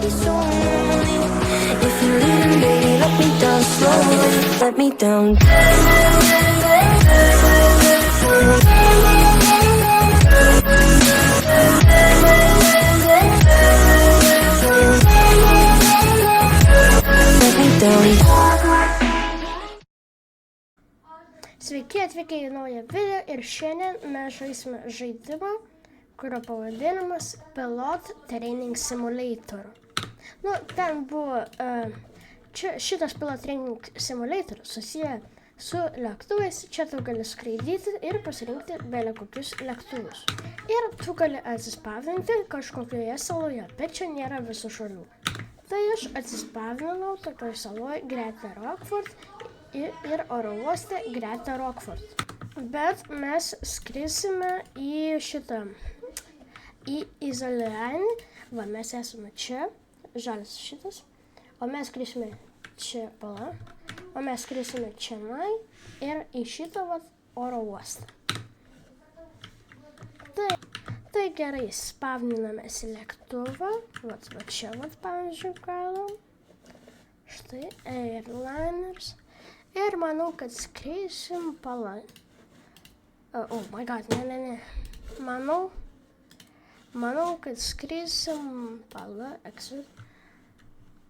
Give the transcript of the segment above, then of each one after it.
be so lonely. If you're leaving, baby, let me down slowly. Let me down. Let me down. Sveiki atvykę į naują video ir šiandien mes žaisime žaidimą, kurio pavadinimas Pilot Training Simulator. Ten buvo, šitas Pilot Training Simulator susiję su lėktuvais, čia tu gali skraidyti ir pasirinkti belia kokius lėktuvus. Ir tu gali atsispausdinti kažkokioje saloje, bet čia nėra visų šalių. Tai aš atsispausdinau tokioje saloje greta Rockford ir oro uoste greta Rockford. Bet mes skrisime į Izolianį. Va, mes esame čia, žalis šitas. O mes skrisime čia pala. O mes skrisime čianai ir į šitą oro uostą. Tai gerai, spavninamės į lėktuvą. Va čia, pavyzdžiui, galim. Štai, Airliners. Ir manau, kad skrisim pala. Oh my god, ne. Manau, kad skrisim pala, exit.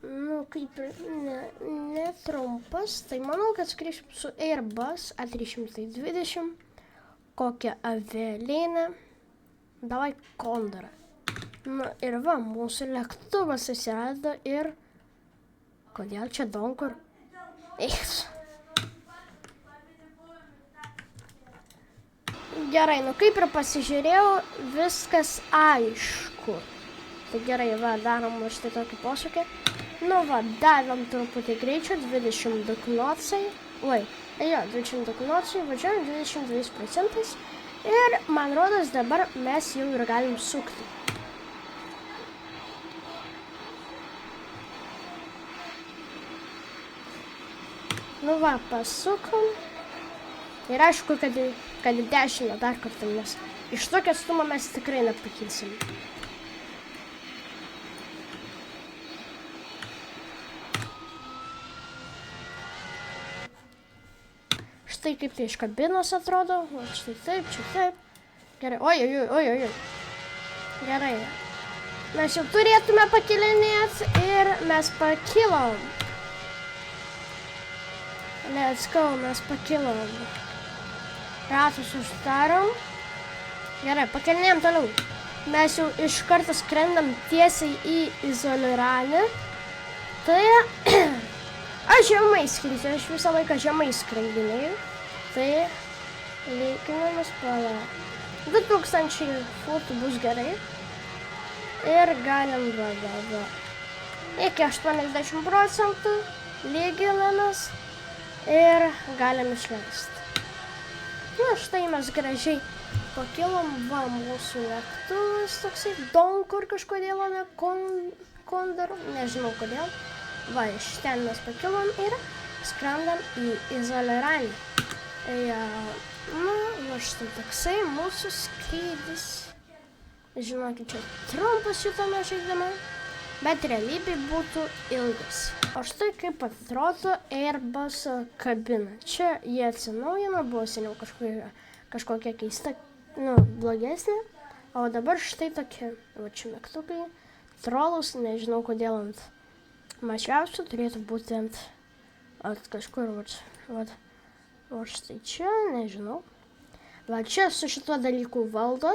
Kaip ir netrumpas, tai manau, kad skrisim su Airbus A320, kokią avialinę, davai Condorą. Ir va, mūsų lėktuvas atsirado ir kodėl čia daug kur? Eiks. Gerai, kaip ir pasižiūrėjau, viskas aišku. Tai gerai, va, darom štai tokį posūkį. Davėm truputį greičio, 22 knotsai. 22 knotsai, važiuojam 22%. Ir man rodos, dabar mes jau ir galim sukti. Pasukom. Ir aišku, kad į dešinę dar kartą, nes iš tokio atstumo mes tikrai nepakilsim. Štai kaip tai iš kabinos atrodo. Štai taip, čia taip. Gerai, oi. Gerai. Mes jau turėtume pakilinėti ir mes pakilom. Let's go, mes pakilom. Ratus uždarom. Gerai, pakelinėjom toliau. Mes jau iš karto skrendam tiesiai į Izolianį. Tai aš žemai skrisiu, aš visą laiką žemai skraidinėjau. Tai lyginamas pala. 2000 futų bus gerai. Ir galim va. Iki 80% lyginamės. Ir galim išleisti. Štai mes gražiai pakilom, va, mūsų lėktuvas toksai, Donkur kažkodėl, ne Condor, nežinau kodėl. Va, iš ten mes pakilom ir skrendam į Izolianį. Štai toksai mūsų skrydis. Žinokit, čia trumpas šitame žaidime, bet realybėj būtų ilgas. O štai kaip atrodo Airbus kabina. Čia jie atsinaujino, buvo seniau kažkokia keista, blogesnė. O dabar štai tokie, va čia mygtukai, trolus, nežinau kodėl ant mažiausių, turėtų būti ant kažkur, va štai čia, nežinau. Va čia su šituo dalyku valdo.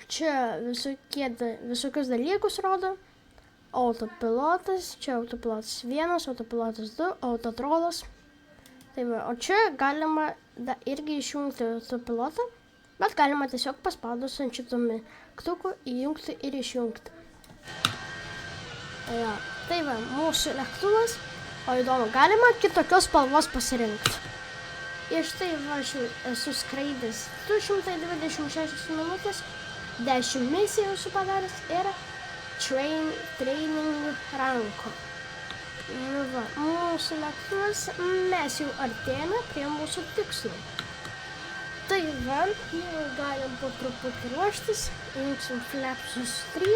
Čia visokius dalykus rodo. Autopilotas, čia autopilotas 1, autopilotas 2, autotrolas. Tai va, o čia galima irgi išjungti autopilotą, bet galima tiesiog paspaudus ant šitų mygtukų įjungti ir išjungti. Tai va, mūsų lėktuvas, o įdomu, galima kitokios spalvos pasirinkti. Ir štai va, aš esu skraidęs 226 minutės, 10 misijų esu padaręs ir training ranko. Va, mūsų lėktuvas, mes jau artėjame prie mūsų tikslo. Tai va, jau galim po truputį ruoštis, imsim flapsus 3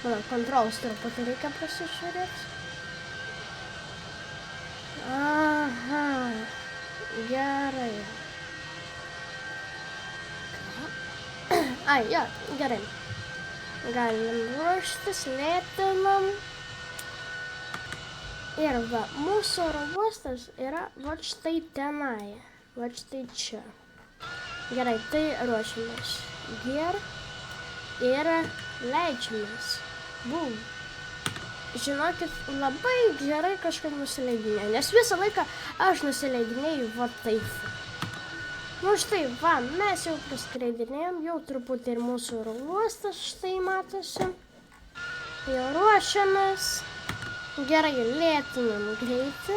Mano, kontrols truputį reikia pasižiūrėti. Aha, gerai. Ai, jo, gerai. Galim ruoštis, lėtinam. Ir va, mūsų oro uostas yra va štai tenai. Va štai čia. Gerai, tai ruošiamės. Ir leidžiamės. Bum. Žinokit, labai gerai kažkaip nusileidinėjau, nes visą laiką aš nusileidinėjau va taip. Nu štai, va, mes jau praskreidinėjom, jau truputį ir mūsų oro uostas štai matosi. Jau ruošiamės. Gerai, lėtinam greitį,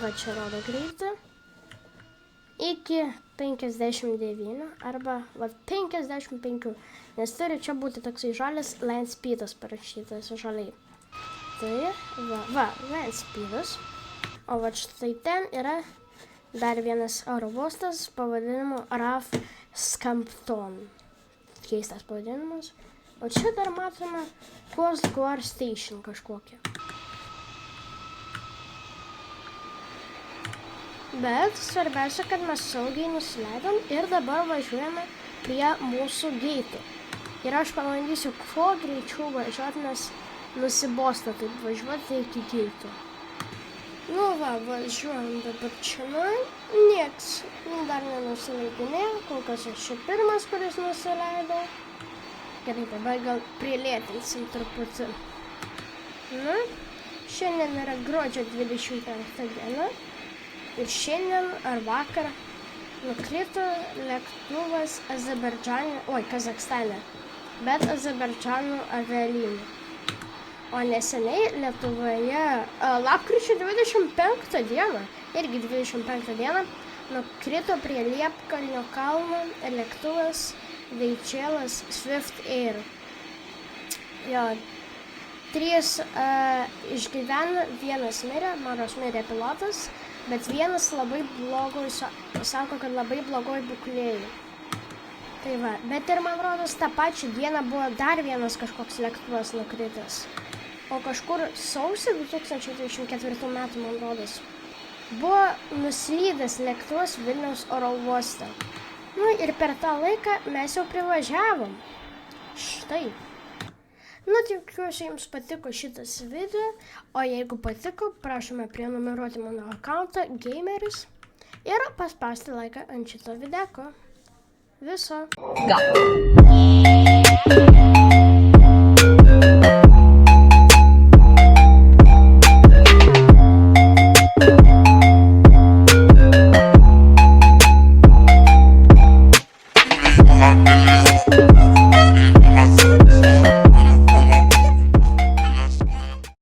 va čia rodo greitį, iki 59 arba va 55, nes turi čia būti toksai žalias land speedas parašytas žaliai. Tai va, land speedas, o va štai ten yra dar vienas oro uostas pavadinimu RAF Scampton, keistas pavadinimas, o čia dar matome Coast Guard Station kažkokią. Bet svarbiausia, kad mes saugiai nusileidom ir dabar važiuojame prie mūsų geitų. Ir aš pabandysiu kuo greičiau važiuoti, nes nusibosta taip važiuoti iki geitų. Nu va, važiuojam dabar čia, nieks dar nenusileidinėjo, kol kas aš čia pirmas, kuris nusileidau. Gerai, dabar gal prilėtinsim truputį. Na, šiandien yra gruodžio 25 diena. Ir šiandien ar vakar nukrito lėktuvas Kazakstane, bet Azerbaidžano avialinijų. O neseniai Lietuvoje lapkričio 25 dieną, irgi 25 dieną, nukrito prie Liepkalnio kalno lėktuvas Veičėlas Swift Air. Jo, 3 išgyveno, 1 mirė, maros mirė pilotas, bet vienas labai blogoj, sako, kad labai blogoj būklėj. Tai va, bet ir man rodos, tą pačią dieną buvo dar vienas kažkoks lėktuvas nukritęs. O kažkur sausį 2024 metų, man rodos, buvo nuslydęs lėktuvas Vilniaus oro uoste. Nu ir per tą laiką mes jau privažiavom. Štai. Nu, tikiuosi jums patiko šitas video, o jeigu patiko, prašome prenumeruoti mano akauntą Gameris ir paspausti laiką ant šito videko. Viso. Go.